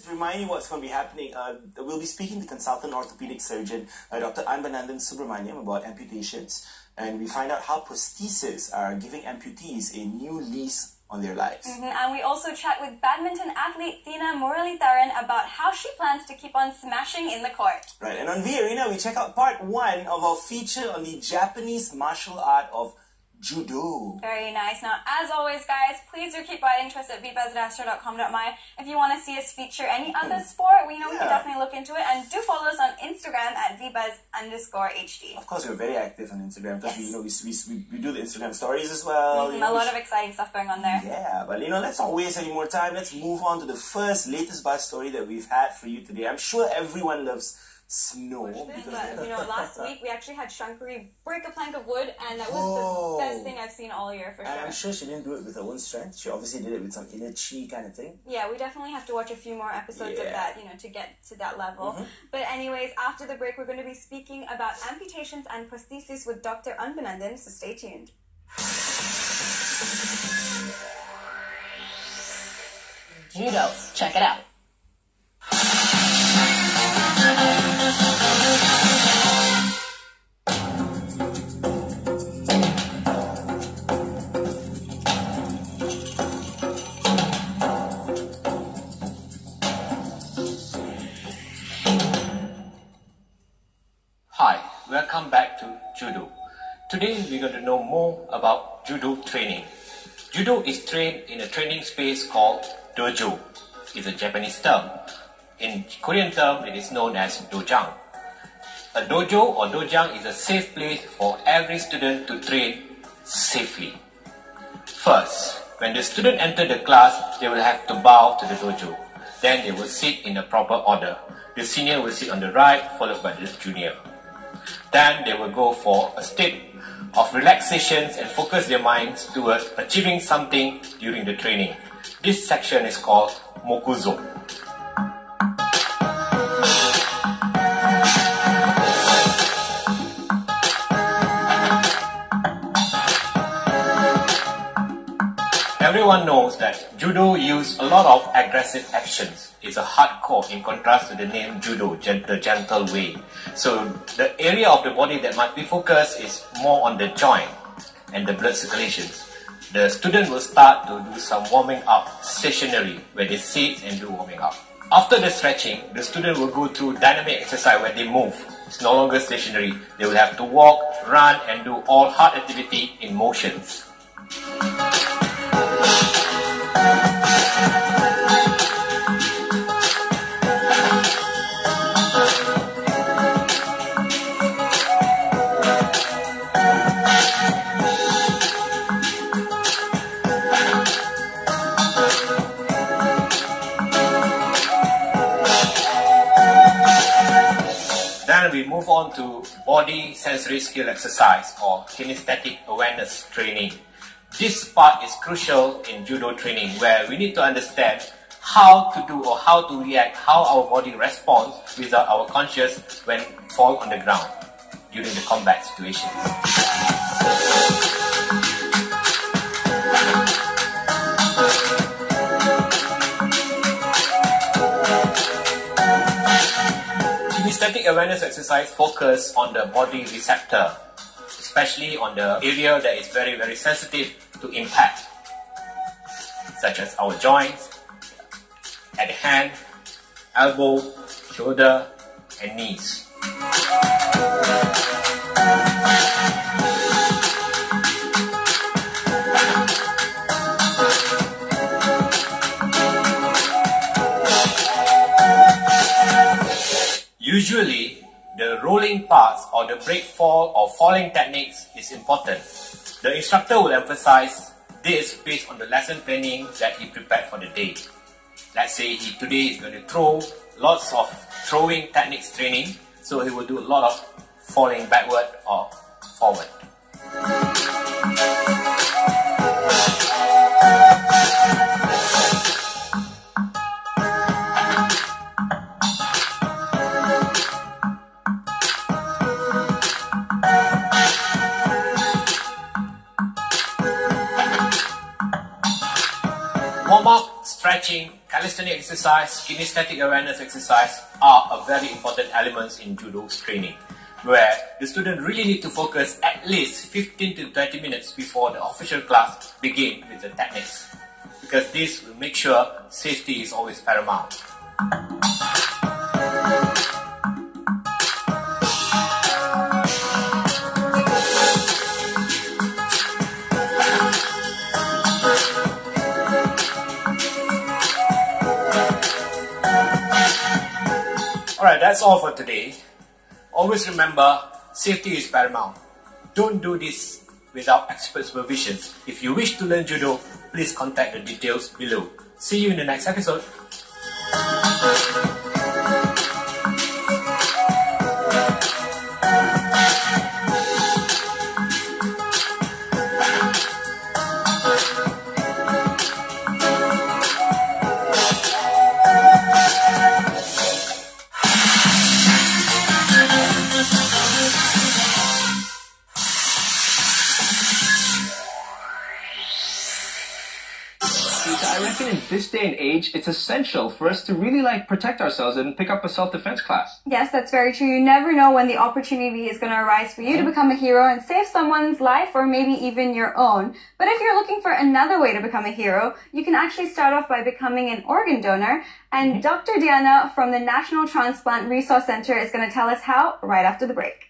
To remind you what's going to be happening, we'll be speaking to consultant orthopedic surgeon Dr. Anbanandan Subramaniam about amputations, and we find out how prostheses are giving amputees a new lease on their lives. And we also chat with badminton athlete Tina Muralitharan about how she plans to keep on smashing in the court. Right, and on V Arena we check out part 1 of our feature on the Japanese martial art of Judo. Very nice. Now, as always, guys, please do keep writing to us at vbuzz@astro.com.my if you want to see us feature any other sport. We can definitely look into it. And do follow us on Instagram at vbuzz_HD. Of course, we're very active on Instagram because we do the Instagram stories as well. A lot of exciting stuff going on there. Yeah, but let's not waste any more time. Let's move on to the latest buzz story that we've had for you today. I'm sure everyone loves snow. But, last week we actually had Shankari break a plank of wood, and that was the best thing I've seen all year for sure. And I'm sure she didn't do it with her own strength. She obviously did it with some inner chi kind of thing. Yeah, we definitely have to watch a few more episodes of that, to get to that level. But anyways, after the break, we're going to be speaking about amputations and prosthesis with Dr. Anbanandan, so stay tuned. Judo, check it out. Hi, welcome back to Judo. Today we're going to know more about Judo training. Judo is trained in a training space called dojo. It's a Japanese term. In Korean term, it is known as dojang. A dojo or dojang is a safe place for every student to train safely. First, when the student enter the class, they will have to bow to the dojo. Then they will sit in a proper order. The senior will sit on the right, followed by the junior. Then they will go for a state of relaxation and focus their minds towards achieving something during the training. This section is called mokuzo. Everyone knows that Judo uses a lot of aggressive actions. It's a hardcore in contrast to the name Judo, the gentle way. So the area of the body that must be focused is more on the joint and the blood circulations. The student will start to do some warming up stationary, where they sit and do warming up. After the stretching, the student will go through dynamic exercise where they move. It's no longer stationary. They will have to walk, run and do all hard activity in motions. Then we move on to body sensory skill exercise or kinesthetic awareness training. This part is crucial in Judo training, where we need to understand how to do or how to react, how our body responds without our conscious when fall on the ground during the combat situations. Kinesthetic awareness exercise focus on the body receptor, especially on the area that is very, very sensitive to impact, such as our joints, at the hand, elbow, shoulder, and knees. Usually, the rolling parts or the break fall or falling techniques is important. The instructor will emphasize this based on the lesson planning that he prepared for the day. Let's say today is going to throw lots of throwing techniques training, so he will do a lot of falling backward or forward. Warm-up stretching calisthenic exercise, kinesthetic awareness exercise are a very important elements in judo training, where the student really need to focus at least 15 to 20 minutes before the official class begin with the techniques, because this will make sure safety is always paramount. Alright, that's all for today. Always remember, safety is paramount. Don't do this without expert supervision. If you wish to learn judo, please contact the details below. See you in the next episode. I reckon in this day and age, it's essential for us to really protect ourselves and pick up a self-defense class. Yes, that's very true. You never know when the opportunity is going to arise for you to become a hero and save someone's life or maybe even your own. But if you're looking for another way to become a hero, you can actually start off by becoming an organ donor. And Dr. Diana from the National Transplant Resource Center is going to tell us how right after the break.